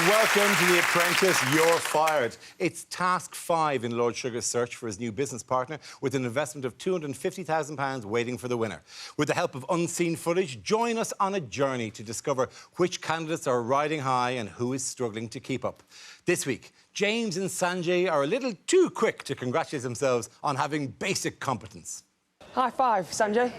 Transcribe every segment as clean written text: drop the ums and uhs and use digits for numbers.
welcome to The Apprentice, You're Fired. It's task 5 in Lord Sugar's search for his new business partner, with an investment of £250,000 waiting for the winner. With the help of unseen footage, join us on a journey to discover which candidates are riding high and who is struggling to keep up. This week, James and Sanjay are a little too quick to congratulate themselves on having basic competence. High five, Sanjay.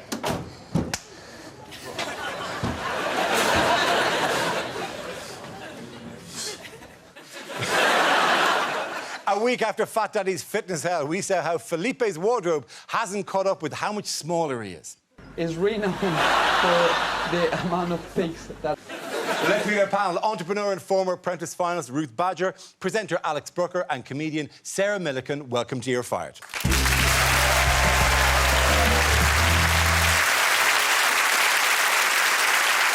A week after Fat Daddy's fitness hell, we saw how Felipe's wardrobe hasn't caught up with how much smaller he is. Is renowned for the amount of things that... Let's meet our panel. Entrepreneur and former Apprentice finalist Ruth Badger, presenter Alex Brooker and comedian Sarah Millican. Welcome to You're Fired.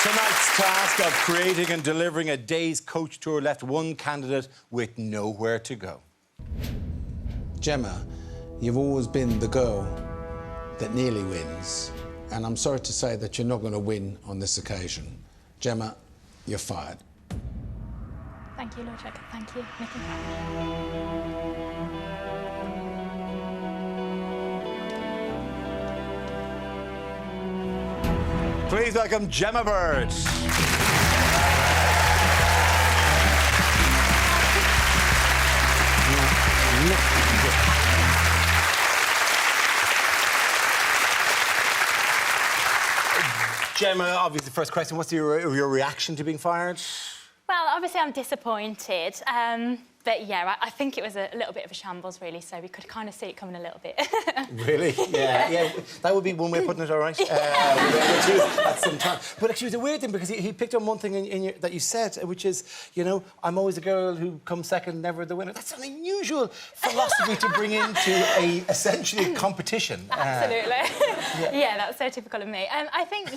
Tonight's task of creating and delivering a day's coach tour left one candidate with nowhere to go. Gemma, you've always been the girl that nearly wins, and I'm sorry to say that you're not going to win on this occasion. Gemma, you're fired. Thank you, Lord Sugar. Thank you, Nicky. Please welcome Gemma Bird. Gemma, obviously, the first question, what's your reaction to being fired? Well, obviously I'm disappointed, but yeah, I think it was a little bit of a shambles, really, so we could kind of see it coming a little bit. Really? Yeah. That would be one way of putting it, all right. At some time. But actually, it was a weird thing, because he picked on one thing that you said, which is, you know, I'm always a girl who comes second, never the winner. That's an unusual philosophy to bring into essentially competition. Absolutely. Yeah, that's so typical of me. I think,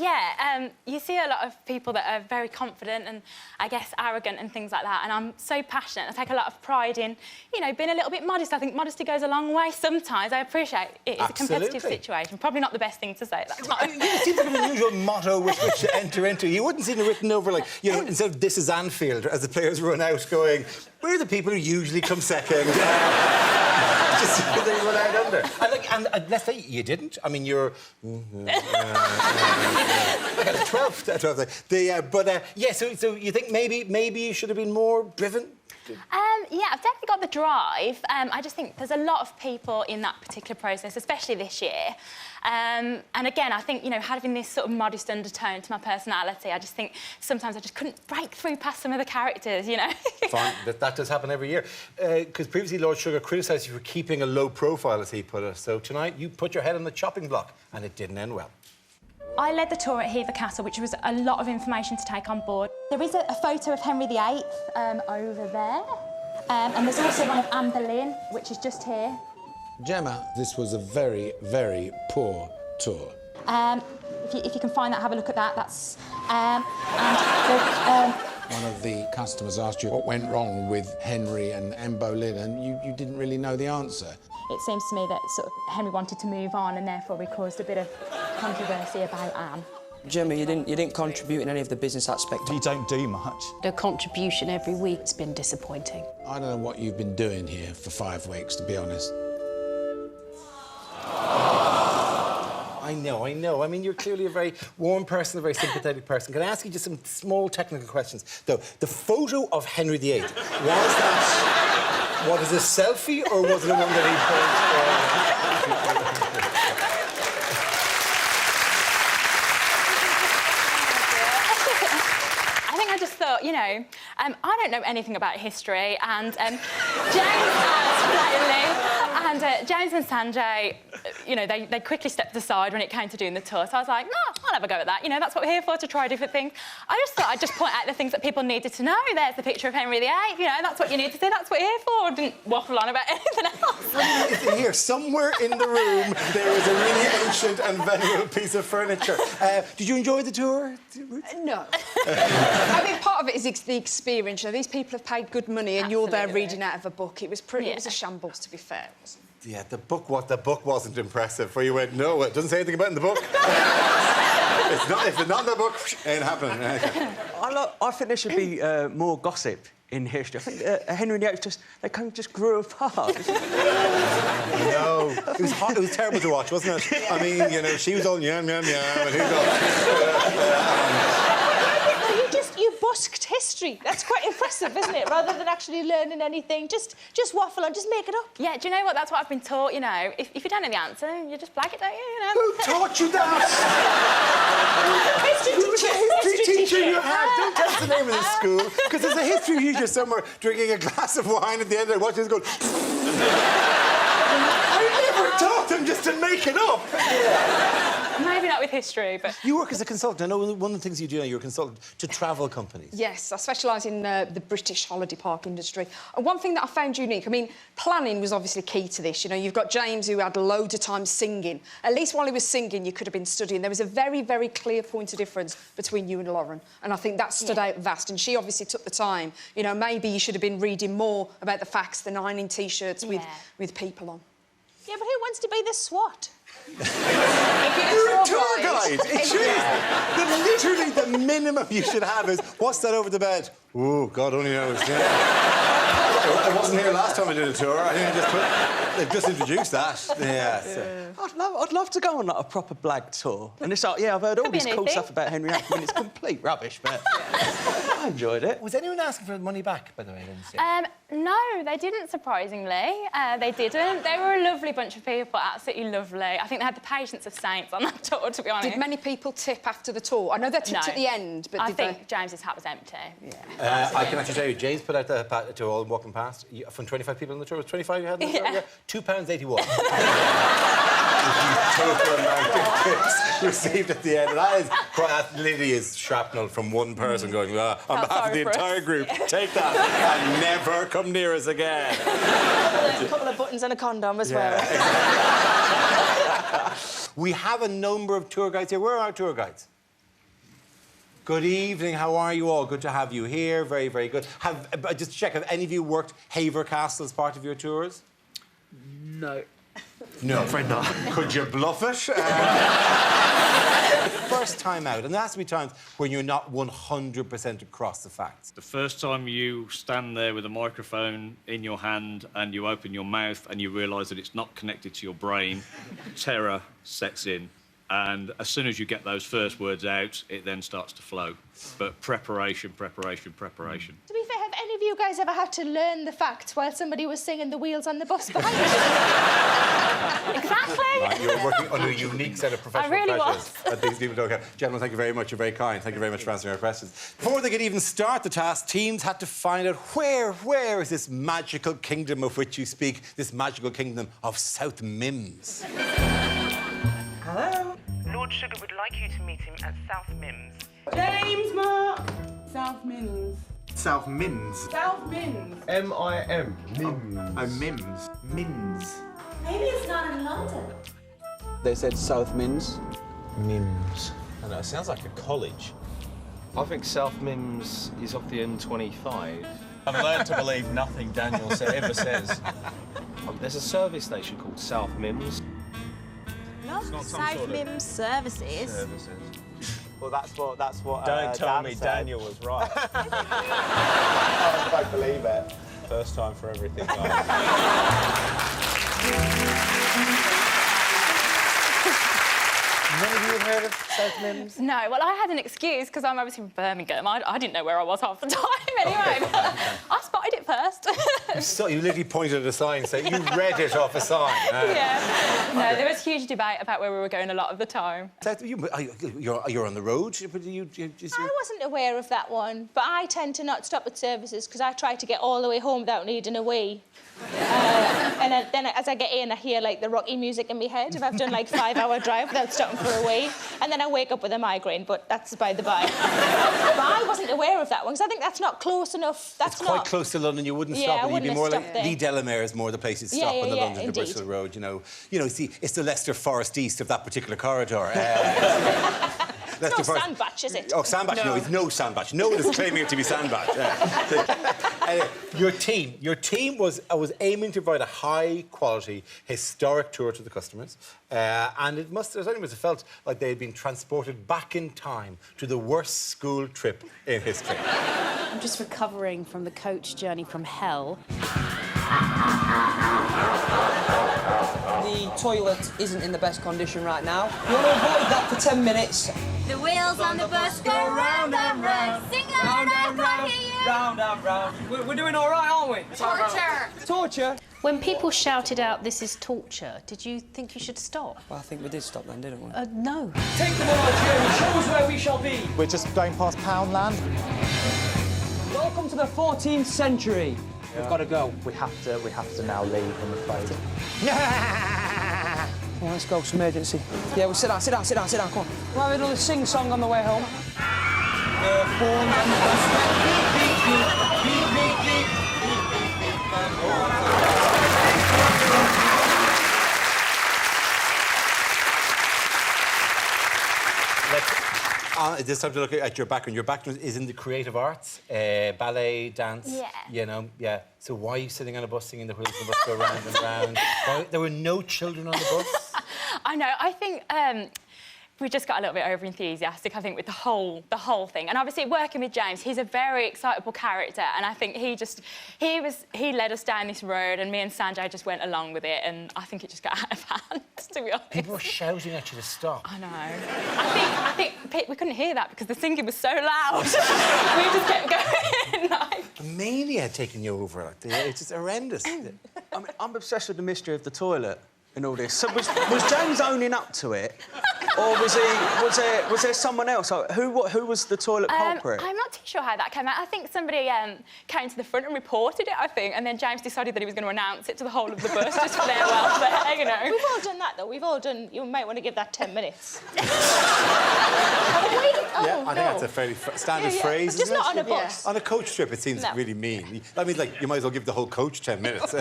you see a lot of people that are very confident and, I guess, arrogant and things like that, and I'm so passionate. I take a lot of pride in, you know, being a little bit modest. I think modesty goes a long way sometimes. I appreciate it. It's a competitive situation. Probably not the best thing to say at that time. It seems like an unusual motto with which to enter into. You wouldn't see it written over, like, you know, instead of "This is Anfield," as the players run out, going, "We're the people who usually come second." Just so they run out under. And let's say you didn't. I mean, you're... Like at the 12th. So you think maybe you should have been more driven? Yeah, I've definitely got the drive. I just think there's a lot of people in that particular process, especially this year. And again, I think, you know, having this sort of modest undertone to my personality, I just think sometimes I just couldn't break through past some of the characters, you know. Fine, that does happen every year. Because previously Lord Sugar criticised you for keeping a low profile, as he put it. So tonight you put your head on the chopping block, and it didn't end well. I led the tour at Hever Castle, which was a lot of information to take on board. There is a photo of Henry VIII over there. And there's also one of Anne Boleyn, which is just here. Gemma, this was a very, very poor tour. If you can find that, have a look at that. That's... One of the customers asked you what went wrong with Henry and Anne Boleyn, and you didn't really know the answer. It seems to me that sort of Henry wanted to move on, and therefore we caused a bit of controversy about Anne. Gemma, you didn't contribute in any of the business aspects. You don't do much. The contribution every week's been disappointing. I don't know what you've been doing here for 5 weeks, to be honest. I know. I mean, you're clearly a very warm person, a very sympathetic person. Can I ask you just some small technical questions? Though, the photo of Henry VIII, was that... What, is a selfie, or was it the one that he posed? I think I just thought, you know, I don't know anything about history, and James James and Sanjay, you know, they quickly stepped aside when it came to doing the tour. So I was like, no, I'll have a go at that. You know, that's what we're here for, to try different things. I just thought I'd just point out the things that people needed to know. There's the picture of Henry VIII. You know, that's what you need to do. That's what we're here for. I didn't waffle on about anything else. Here, somewhere in the room, there is a really ancient and venerable piece of furniture. Did you enjoy the tour? No. I mean, part of it is the experience. You know, these people have paid good money, and you're there reading out of a book. It was pretty. It was a shambles, to be fair. Yeah, the book wasn't impressive. Where you went, no, it doesn't say anything about it in the book. If it's not in the book, it ain't happening. I think there should be more gossip in history. I think Henry and VIII they kind of just grew apart. No, it was hot. It was terrible to watch, wasn't it? I mean, you know, she was all yum yum yum, and he was all. You busked history. That's quite impressive, isn't it? Rather than actually learning anything, just waffle on, just make it up. Yeah, do you know what? That's what I've been taught, you know. If you don't know the answer, you just blag it, don't you? Who taught you that? Who was a history teacher you had? Don't tell us the name of the school, because there's a history teacher somewhere drinking a glass of wine at the end of it, watching us going. I never taught them just to make it up. Maybe not with history, but... You work as a consultant. I know one of the things you do now, you're a consultant to travel companies. Yes, I specialise in the British holiday park industry. And one thing that I found unique, I mean, planning was obviously key to this. You know, you've got James who had loads of time singing. At least while he was singing, you could have been studying. There was a very, very clear point of difference between you and Lauren. And I think that stood out vast. And she obviously took the time. You know, maybe you should have been reading more about the facts than ironing T-shirts with people on. Yeah, but who wants to be the SWAT? You're a tour guide. It's literally the minimum you should have is what's that over the bed? Oh, God only knows. Yeah. I wasn't here last time I did a tour. I think they've just introduced that. Yeah. So. I'd love to go on like a proper blag tour. And it's like, yeah, I've heard all this cool stuff about Henry VIII. I mean, it's complete rubbish, but I enjoyed it. Was anyone asking for money back, by the way, Lindsay? No, they didn't, surprisingly. They didn't. They were a lovely bunch of people, absolutely lovely. I think they had the patience of saints on that tour, to be honest. Did many people tip after the tour? I know they tipped at the end, but I think James's hat was empty. Yeah. I can actually tell you, James put out the to all walking past. From 25 people on the tour, was 25 you had on the tour? Yeah. £2.81. Total amount of tips received at the end. That literally is shrapnel from one person going, on behalf of the entire group, take that and never come near us again. A couple of buttons and a condom as well. We have a number of tour guides here. Where are our tour guides? Good evening, how are you all? Good to have you here, very, very good. Just to check, have any of you worked Hever Castle as part of your tours? No. No. I'm afraid not. Could you bluff it? First time out, and there has to be times when you're not 100% across the facts. The first time you stand there with a microphone in your hand and you open your mouth and you realise that it's not connected to your brain, terror sets in. And as soon as you get those first words out, it then starts to flow. But preparation, preparation, preparation. To be fair, have any of you guys ever had to learn the facts while somebody was singing The Wheels on the Bus behind you? Exactly. Right, you're working under a unique set of professional pressures. These people don't care. Gentlemen, thank you very much. You're very kind. Thank you very much for answering our questions. Before they could even start the task, teams had to find out where is this magical kingdom of which you speak, this magical kingdom of South Mimms. Hello? Lord Sugar would like you to meet him at South Mimms. James Mark! South Mimms. South Mimms. South Mimms. M-I-M. Mimms. Oh, Mimms. Mimms. Maybe it's not in London. They said South Mimms. Mimms. I know, it sounds like a college. I think South Mimms is off the M25. I've learned to believe nothing Daniel ever says. There's a service station called South Mimms. South Mimms services. Well, that's what. Don't tell me said. Daniel was right. I don't believe it. First time for everything, guys. None of you have heard of South Mimms? No, well, I had an excuse because I'm obviously from Birmingham. I didn't know where I was half the time anyway. But I spotted it first. So you literally pointed at a sign, so you read it off a sign. Yeah. No, there was huge debate about where we were going a lot of the time. You're on the road? I wasn't aware of that one, but I tend to not stop at services because I try to get all the way home without needing a wee. And then as I get in, I hear, like, the Rocky music in my head if I've done, like, 5-hour drive without stopping for a wee. And then I wake up with a migraine, but that's by the by. But I wasn't aware of that one, because I think that's not close enough. It's quite close to London. You wouldn't stop. You'd be more like Lee Delamere is more the place you'd stop on the London to Bristol Road. You know, see, it's the Leicester Forest East of that particular corridor. It's no Sandbach, is it? Oh, Sandbach? No, it's no Sandbach. No one is claiming it to be Sandbach. Your team was aiming to provide a high-quality, historic tour to the customers, and it must have felt like they had been transported back in time to the worst school trip in history. I'm just recovering from the coach journey from hell. The toilet isn't in the best condition right now. You want to avoid that for 10 minutes. The wheels on the bus go round and round. Sing loud, I can't hear you. Round and round. We're doing all right, aren't we? Torture. Torture? When people shouted out, "This is torture," did you think you should stop? Well, I think we did stop then, didn't we? No. Take them on our journey. Show us where we shall be. We're just going past Poundland. Welcome to the 14th century. We've got to go. We have to now leave, I'm afraid. Well, let's go, it's emergency. Yeah, well, sit down, come on. We'll have a little sing-song on the way home. It's time to look at your background. Your background is in the creative arts, ballet, dance. Yeah. You know, yeah. So why are you sitting on a bus singing the wheels of the bus go round and round? Why, there were no children on the bus? I know. I think we just got a little bit over-enthusiastic, I think, with the whole thing. And obviously, working with James, he's a very excitable character, and I think he led us down this road, and me and Sanjay just went along with it, and I think it just got out of hand, to be honest. People were shouting at you to stop. I know. I think we couldn't hear that because the singing was so loud. We just kept going. The mania had taken you over. Like, it's just horrendous. I mean, I'm obsessed with the mystery of the toilet in all this. So was James owning up to it, or was there someone else? Who was the toilet culprit? I'm not too sure how that came out. I think somebody came to the front and reported it, I think, and then James decided that he was going to announce it to the whole of the bus just for their welfare, you know. We've all done that, though. We've all done... You might want to give that 10 minutes. I think that's a fairly standard phrase, Just isn't not it? on a bus. On a coach trip, it seems really mean. I mean, like, you might as well give the whole coach 10 minutes.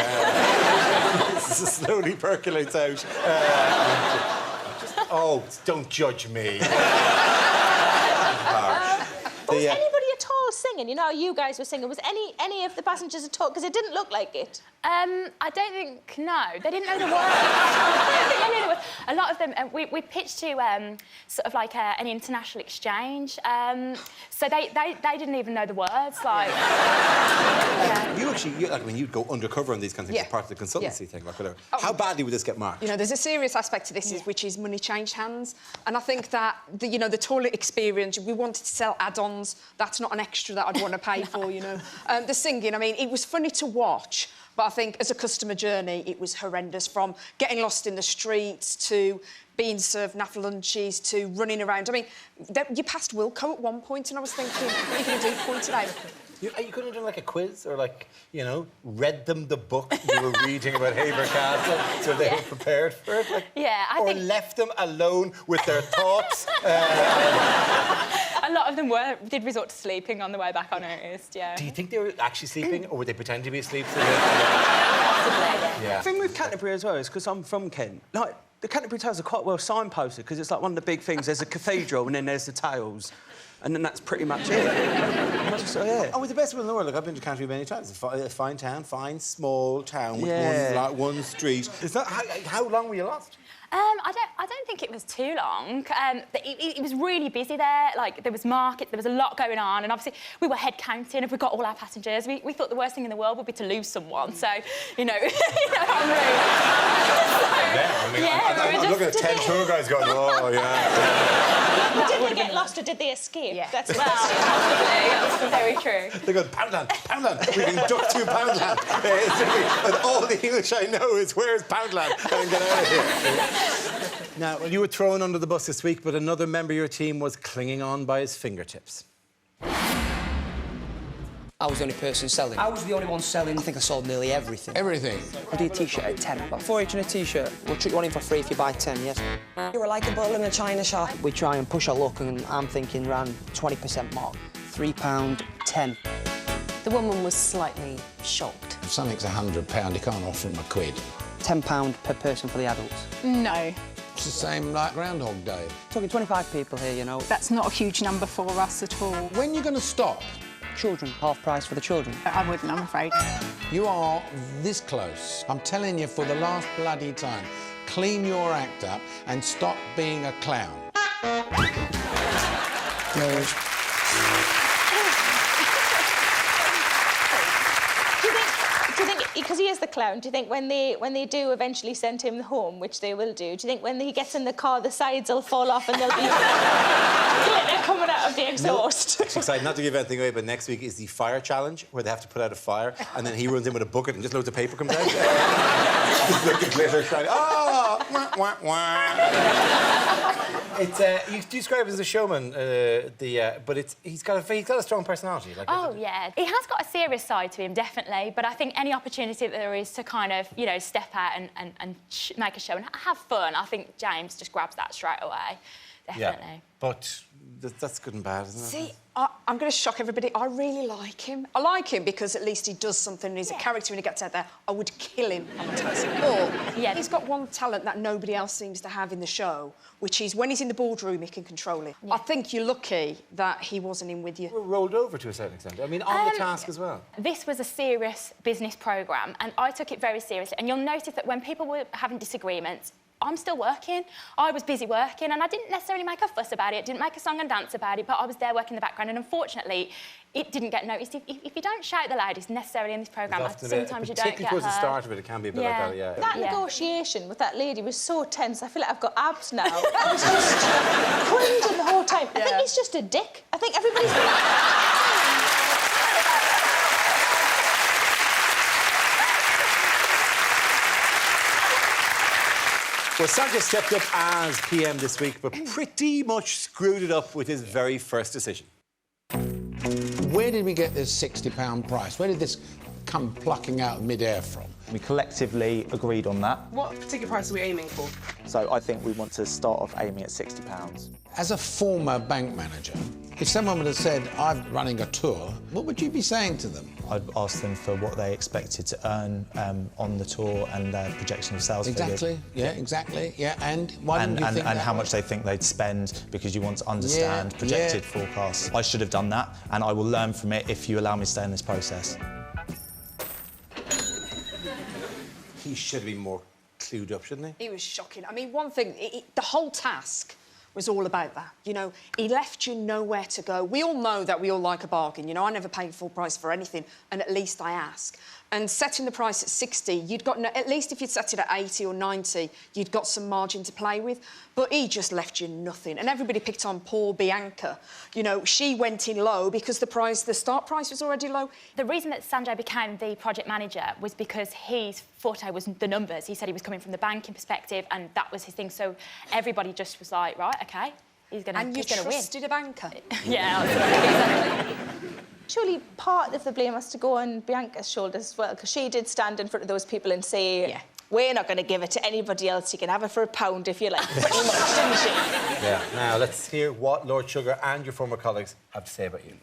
Slowly percolates out. Oh, don't judge me. Was anybody at all singing? You know, you guys were singing. Was any of the passengers at all? Because it didn't look like it. I don't think, no. They didn't know the words. I don't think they knew the words. A lot of them, we pitched to sort of like an international exchange. So they didn't even know the words, like... Yeah. You actually, I mean, you'd go undercover on these kinds of things as part of the consultancy thing, like whatever. How badly would this get marked? You know, there's a serious aspect to this, which is money changed hands. And I think that, the toilet experience, we wanted to sell add-ons. That's not an extra that I'd want to pay for, you know. The singing, I mean, it was funny to watch, but I think as a customer journey, it was horrendous, from getting lost in the streets to being served naff lunches to running around. I mean, you passed Wilco at one point, and I was thinking, what are you going to do, point it out? You couldn't have done like a quiz or like, read them the book you were reading about Haver Castle so they were prepared for it? Like, or left them alone with their thoughts? A lot of them did resort to sleeping on the way back, I noticed, yeah. Do you think they were actually sleeping or were they pretending to be asleep? The thing with Canterbury as well is because I'm from Kent, like, the Canterbury Tales are quite well signposted because it's like one of the big things. There's a cathedral and then there's the Tales. And then that's pretty much it. Oh, we're the best one in the world. Look, I've been to Canterbury many times. It's a fine town, fine, small town with one street. How long were you lost? I don't think it was too long. It was really busy there. Like, there was markets, there was a lot going on, and obviously we were head counting. If we got all our passengers, we thought the worst thing in the world would be to lose someone. So, I'm I'm looking at 10 tour guys going, oh, yeah. Did they get lost or did they escape? Yeah. That's that's very true. They go, Poundland, we can duck to Poundland. And all the English I know is, where's Poundland? And get out of here. Now, well, you were thrown under the bus this week, but another member of your team was clinging on by his fingertips. I was the only person selling. I was the only one selling. I think I sold nearly everything. Everything? I'll do a T-shirt at 10. About 4 each in a T-shirt. We'll chuck you one in for free if you buy 10, yes? You're like a bottle in a china shop. We try and push our luck, and I'm thinking around 20% mark. £3.10. The woman was slightly shocked. If something's £100, you can't offer them a quid. £10 per person for the adults. No. It's the same like Groundhog Day. Talking 25 people here, you know. That's not a huge number for us at all. When are you going to stop? Children, half price for the children. I wouldn't, I'm afraid. You are this close. I'm telling you for the last bloody time. Clean your act up and stop being a clown. because he is the clown, do you think when they do eventually send him home, which they will do you think when he gets in the car, the sides will fall off and there'll be glitter coming out of the exhaust? It's exciting, not to give anything away, but next week is the fire challenge, where they have to put out a fire, and then he runs in with a bucket and just loads of paper comes out. Look at glitter shining. Oh! Wah, wah, wah. It's you describe it as a showman, but he's got a strong personality. Like, yeah, he has got a serious side to him, definitely. But I think any opportunity that there is to kind of, you know, step out and make a show and have fun, I think James just grabs that straight away, definitely. Yeah, but that's good and bad, isn't it? See, I'm going to shock everybody. I really like him. I like him because at least he does something and he's a character when he gets out there. I would kill him on a task. But he's got one talent that nobody else seems to have in the show, which is when he's in the boardroom, he can control it. I think you're lucky that he wasn't in with you. We're rolled over to a certain extent. I mean, on the task as well. This was a serious business programme, and I took it very seriously. And you'll notice that when people were having disagreements, I'm still working. I was busy working, and I didn't necessarily make a fuss about it, didn't make a song and dance about it, but I was there working in the background, and unfortunately, it didn't get noticed. If you don't shout the loudest necessarily in this programme, sometimes you don't get particularly towards heard. the start of it, it can be a bit like that, yeah. That negotiation with that lady was so tense. I feel like I've got abs now. I was just cringing the whole time. I think he's just a dick. I think everybody's... Well, Sanchez stepped up as PM this week, but pretty much screwed it up with his very first decision. Where did we get this £60 price? Where did this come plucking out of mid-air from? We collectively agreed on that. What particular price are we aiming for? So I think we want to start off aiming at £60. As a former bank manager, if someone would have said, I'm running a tour, what would you be saying to them? I'd ask them for what they expected to earn on the tour and their projection of sales figures. Exactly, yeah, and why didn't you think and that how way? much they think they'd spend, because you want to understand projected forecasts. I should have done that, and I will learn from it if you allow me to stay in this process. He should have been more clued up, shouldn't he? He was shocking. I mean, one thing, the whole task was all about that. You know, he left you nowhere to go. We all know that we all like a bargain. You know, I never pay full price for anything, and at least I ask. And setting the price at 60, you'd got at least if you'd set it at 80 or 90, you'd got some margin to play with. But he just left you nothing. And everybody picked on poor Bianca. You know, she went in low because the start price was already low. The reason that Sanjay became the project manager was because his forte was the numbers. He said he was coming from the banking perspective, and that was his thing. So everybody just was like, right, OK, he's going to win. And you trusted a banker. Yeah, exactly. Surely part of the blame has to go on Bianca's shoulders as well, because she did stand in front of those people and say, we're not going to give it to anybody else. You can have it for £1 if you like, pretty much, didn't she? Yeah. Now, let's hear what Lord Sugar and your former colleagues have to say about you.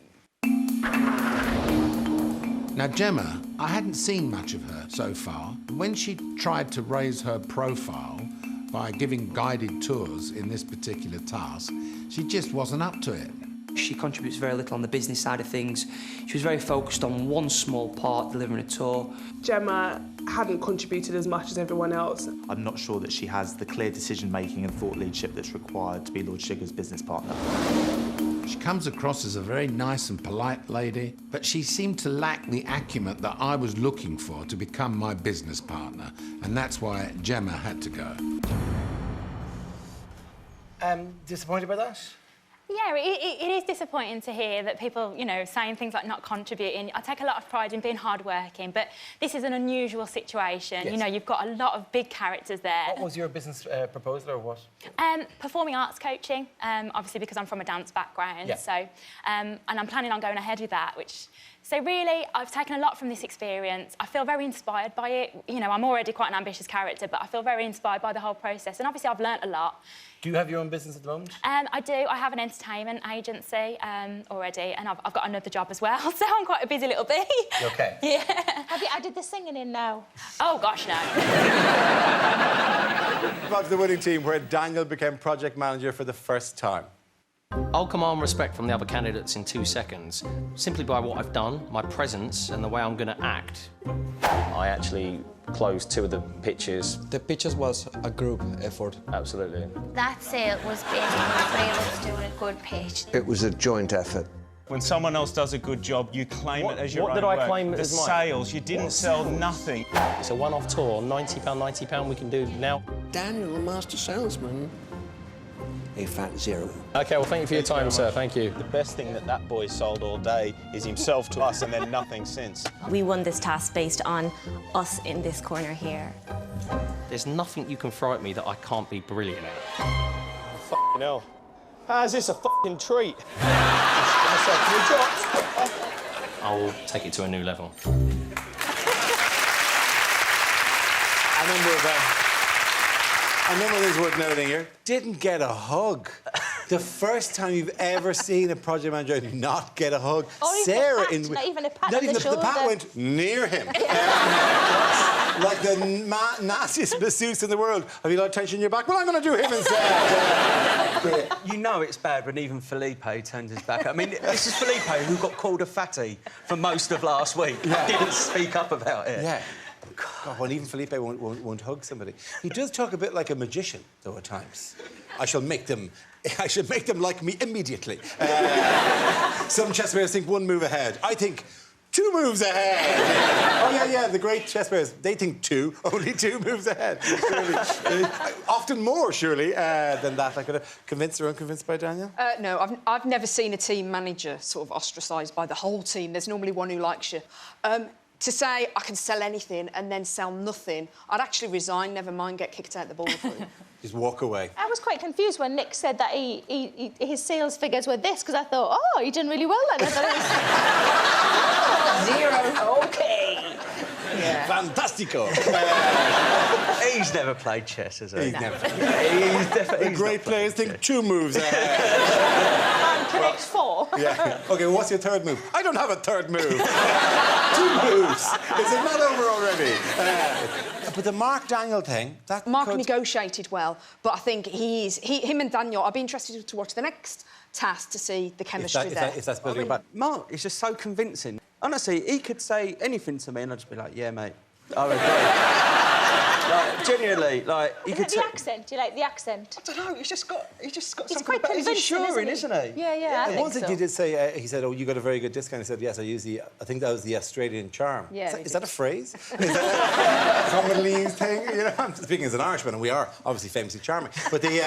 Now, Gemma, I hadn't seen much of her so far. When she tried to raise her profile by giving guided tours in this particular task, she just wasn't up to it. She contributes very little on the business side of things. She was very focused on one small part, delivering a tour. Gemma hadn't contributed as much as everyone else. I'm not sure that she has the clear decision-making and thought leadership that's required to be Lord Sugar's business partner. She comes across as a very nice and polite lady, but she seemed to lack the acumen that I was looking for to become my business partner, and that's why Gemma had to go. Disappointed by that? Yeah, it is disappointing to hear that people, you know, saying things like not contributing. I take a lot of pride in being hardworking, but this is an unusual situation. Yes. You know, you've got a lot of big characters there. What was your business proposal, or what? Performing arts coaching, obviously because I'm from a dance background. Yeah. So, and I'm planning on going ahead with that, which... So really, I've taken a lot from this experience. I feel very inspired by it. You know, I'm already quite an ambitious character, but I feel very inspired by the whole process. And obviously, I've learnt a lot. Do you have your own business at the moment? I do. I have an entertainment agency already, and I've got another job as well, so I'm quite a busy little bee. You OK? Yeah. Have you added the singing in now? Oh, gosh, no. Back to the winning team, where Daniel became project manager for the first time. I'll command respect from the other candidates in 2 seconds, simply by what I've done, my presence, and the way I'm going to act. I actually closed 2 of the pitches. The pitches was a group effort. Absolutely. That sale was based on the three of us doing a good pitch. It was a joint effort. When someone else does a good job, you claim it as your own What did I work. claim the as mine? sales, you didn't sell nothing. It's a one-off tour, £90 we can do now. Daniel, the master salesman, a fat zero. OK, well, thank you for your time, sir. Thank you. The best thing that boy sold all day is himself to us and then nothing since. We won this task based on us in this corner here. There's nothing you can throw at me that I can't be brilliant at. F***ing hell. How's this a f***ing treat? I'll take it to a new level. A number of things worth noting here. Didn't get a hug. The first time you've ever seen a project manager not get a hug. Or even Sarah, a pat, not even a pat not on even the the pat shoulder. went near him. Like the nastiest masseuse in the world. Have you got tension in your back? Well, I'm going to do him instead. You know it's bad when even Felipe turns his back. I mean, this is Felipe who got called a fatty for most of last week. Yeah. Didn't speak up about it. Yeah. God, when even Felipe won't hug somebody. He does talk a bit like a magician, though, at times. I shall make them like me immediately. Some chess players think one move ahead. I think 2 moves ahead. Oh, yeah, the great chess players, they think only 2 moves ahead. Surely. Often more, surely, than that. I could have convinced or unconvinced by Daniel? No, I've never seen a team manager sort of ostracised by the whole team. There's normally one who likes you. To say I can sell anything and then sell nothing, I'd actually resign, never mind get kicked out the ballroom. Just walk away. I was quite confused when Nick said that his sales figures were this, because I thought, oh, he did really well then. I thought it was... 0, OK. Yeah. Fantastico. He's never played chess, has he? He's never. He's great players think 2 moves ahead. Man connects 4. Yeah. OK, what's your 3rd move? I don't have a 3rd move. 2 moves. Is it not over already? But the Mark Daniel thing... Mark negotiated well, but I think him and Daniel... I'd be interested to watch the next task to see the chemistry there. If that's building back. Mark is just so convincing. Honestly, he could say anything to me and I'd just be like, yeah, mate. I agree. Like, genuinely, like... Is it the accent? Do you like the accent? I don't know, he's just got He's something quite about... He's convincing, assuring, isn't he? Yeah, I think Once so. he did say, he said, oh, you got a very good discount. He said, yes, I use the... I think that was the Australian charm. Yeah, Is that a phrase? Is that a commonly used thing? You know, I'm speaking as an Irishman, and we are obviously famously charming. But the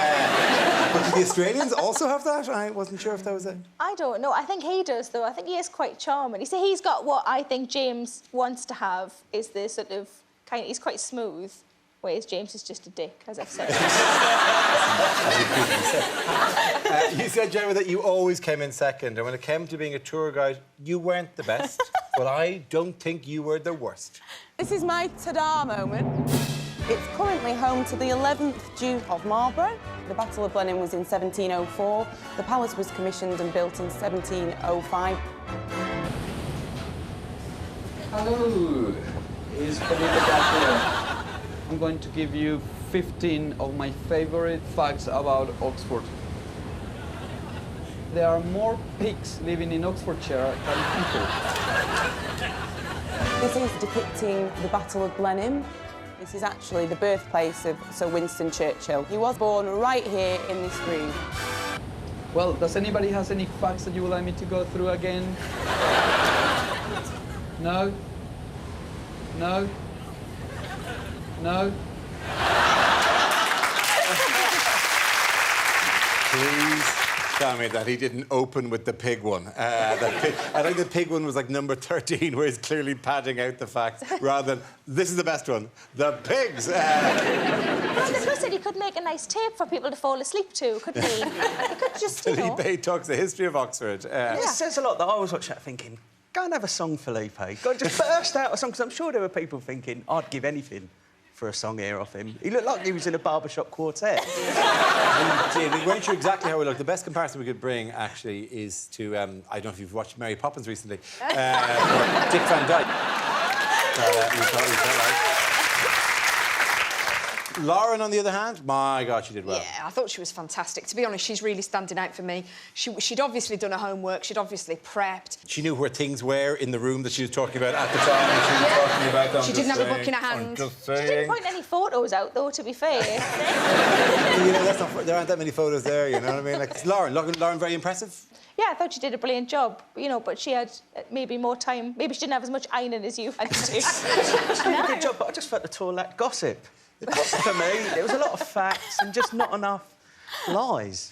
Australians also have that? I wasn't sure if that was it. I don't know. I think he does, though. I think he is quite charming. You see, he's got what I think James wants to have, is the sort of... He's quite smooth, whereas James is just a dick, as I've said. You said, Gemma, that you always came in second, and when it came to being a tour guide, you weren't the best, but I don't think you were the worst. This is my ta-da moment. It's currently home to the 11th Duke of Marlborough. The Battle of Blenheim was in 1704. The palace was commissioned and built in 1705. Hello, it's Felipe Garcia. I'm going to give you 15 of my favorite facts about Oxford. There are more pigs living in Oxfordshire than people. This is depicting the Battle of Blenheim. This is actually the birthplace of Sir Winston Churchill. He was born right here in this room. Well, does anybody has any facts that you would like me to go through again? No? No? No? Please tell me that he didn't open with the pig one. I think the pig one was like number 13, where he's clearly padding out the facts, rather than, this is the best one, the pigs. Well, Nicholas said he could make a nice tape for people to fall asleep to, couldn't he? He could just, you know... Felipe talks the history of Oxford. It says a lot that I was watching that thinking, go and have a song, Felipe. Go and just burst out a song, because I'm sure there were people thinking, I'd give anything for a song here off him. He looked like he was in a barbershop quartet. We weren't sure exactly how we looked. The best comparison we could bring, actually, is to... I don't know if you've watched Mary Poppins recently. Dick Van Dyke. Lauren, on the other hand, my God, she did well. Yeah, I thought she was fantastic. To be honest, she's really standing out for me. She'd obviously done her homework, she'd obviously prepped. She knew where things were in the room that she was talking about at the time. She was talking about them. She didn't have a book in her hand. I'm just She didn't saying. point any photos out, though, to be fair. You know, there aren't that many photos there, you know what I mean? Like, Lauren, very impressive. Yeah, I thought she did a brilliant job, you know, but she had maybe more time. Maybe she didn't have as much ironing as you had to do. She did a good job, but I just felt the tour lacked gossip. For me, there was a lot of facts and just not enough lies.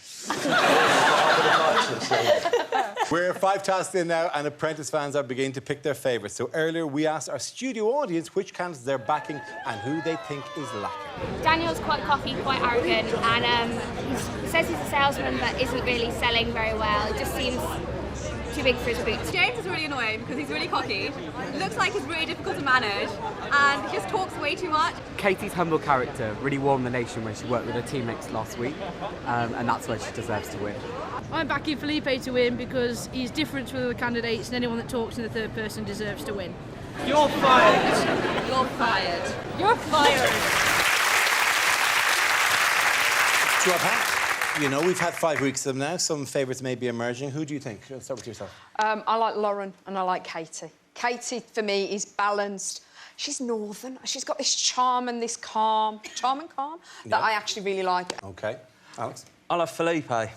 We're 5 tasks in now, and Apprentice fans are beginning to pick their favourites. So earlier, we asked our studio audience which candidates they're backing and who they think is lacking. Daniel's quite cocky, quite arrogant, and he says he's a salesman but isn't really selling very well. It just seems too big for his boots. James is really annoying because he's really cocky, looks like he's really difficult to manage, and he just talks way too much. Katie's humble character really warmed the nation when she worked with her teammates last week, and that's where she deserves to win. I'm backing Felipe to win because he's different to other candidates, and anyone that talks in the third person deserves to win. You're fired. You're fired. You're fired. To our pack. You know, we've had 5 weeks of them now. Some favourites may be emerging. Who do you think? Let's start with yourself. I like Lauren and I like Katie. Katie, for me, is balanced. She's northern. She's got this charm and this calm, that I actually really like. OK. Alex? I love Felipe. I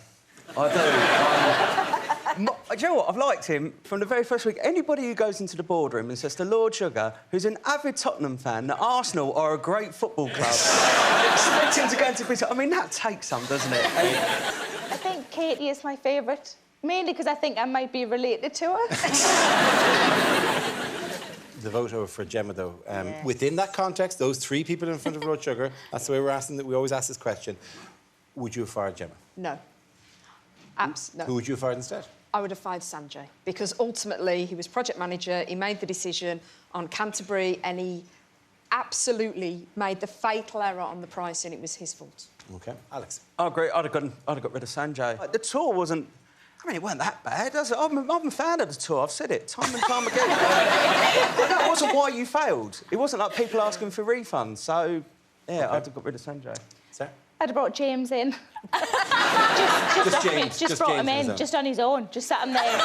do. Do you know what? I've liked him from the very first week. Anybody who goes into the boardroom and says to Lord Sugar, who's an avid Tottenham fan, that Arsenal are a great football club, and expect him to go into business. I mean, that takes some, doesn't it? I think Katie is my favourite, mainly because I think I might be related to her. The vote over for Gemma, though. Within that context, those 3 people in front of Lord Sugar, that's the way we're asking. We always ask this question. Would you have fired Gemma? No. No. Who would you have fired instead? I would have fired Sanjay, because ultimately he was project manager, he made the decision on Canterbury, and he absolutely made the fatal error on the pricing. It was his fault. OK. Alex? I agree. I'd have got rid of Sanjay. The tour wasn't... I mean, it wasn't that bad. I'm a fan of the tour. I've said it time and time again. But that wasn't why you failed. It wasn't like people asking for refunds. So, yeah, I'd have got rid of Sanjay. Sarah? I'd have brought James in. just brought him in, just on his own. Just sat him there.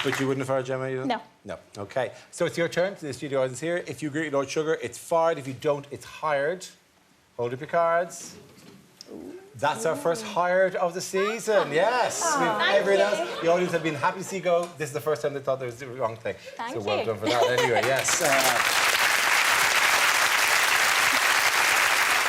But you wouldn't have fired Gemma either? No. No. OK. So it's your turn, to the studio audience here. If you agree with Lord Sugar, it's fired. If you don't, it's hired. Hold up your cards. That's our first hired of the season, yes. Everyone else, the audience have been happy to see you go. This is the first time they thought there was the wrong thing. Thank so well you. done for that anyway, yes.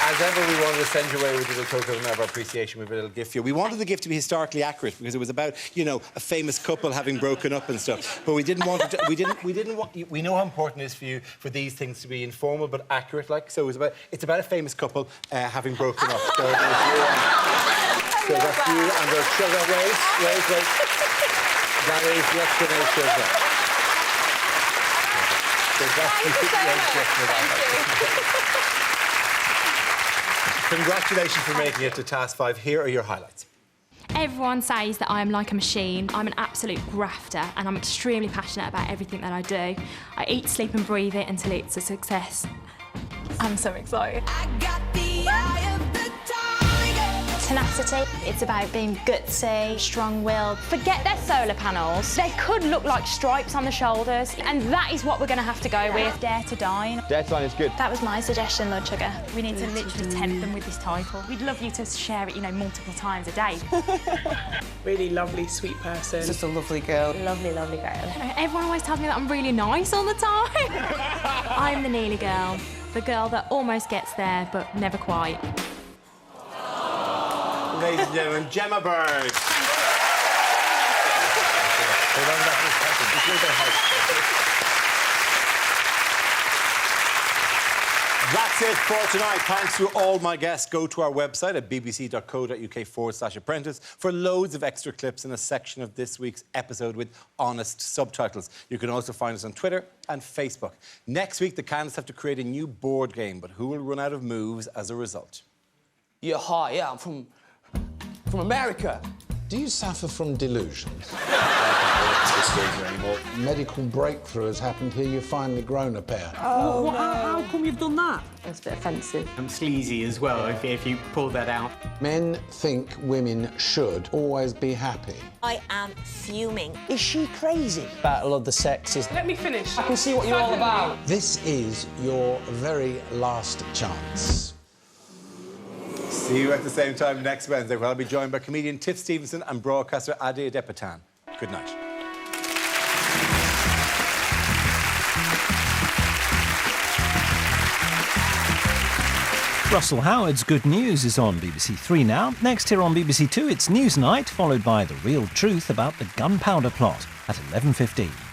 As ever, we wanted to send you away with a little token of our appreciation with a little gift for you. We wanted the gift to be historically accurate because it was about, you know, a famous couple having broken up and stuff. But we didn't want it to, we didn't want... We know how important it is for you for these things to be informal but accurate, like. So it's about a famous couple having broken up. So, so that's you and the sugar. Wait. That is the explanation of that. So that's the explanation. Congratulations for making it to Task 5. Here are your highlights. Everyone says that I am like a machine. I'm an absolute grafter, and I'm extremely passionate about everything that I do. I eat, sleep and breathe it until it's a success. I'm so excited. Tenacity. It's about being gutsy, strong-willed. Forget their solar panels. They could look like stripes on the shoulders, and that is what we're going to have to go with. Dare to dine. Dare to dine is good. That was my suggestion, Lord Sugar. We need to literally tempt them with this title. We'd love you to share it, you know, multiple times a day. Really lovely, sweet person. Just a lovely girl. Lovely, lovely girl. Everyone always tells me that I'm really nice all the time. I'm the Neely girl, the girl that almost gets there, but never quite. Ladies and gentlemen, Gemma Bird. That's it for tonight. Thanks to all my guests. Go to our website at bbc.co.uk/apprentice for loads of extra clips in a section of this week's episode with honest subtitles. You can also find us on Twitter and Facebook. Next week, the candidates have to create a new board game, but who will run out of moves as a result? Yeah, hi, yeah, I'm from America. Do you suffer from delusions? Anymore. Medical breakthrough has happened here. You've finally grown a pair. Oh, no. How come you've done that? It's a bit offensive. I'm sleazy as well, if you pull that out. Men think women should always be happy. I am fuming. Is she crazy? Battle of the sexes. Let me finish. I can see what you're all about. This is your very last chance. See you at the same time next Wednesday, where I'll be joined by comedian Tiff Stevenson and broadcaster Ade Depatan. Good night. Russell Howard's Good News is on BBC Three now. Next here on BBC Two, it's Newsnight, followed by The Real Truth about the gunpowder plot at 11:15.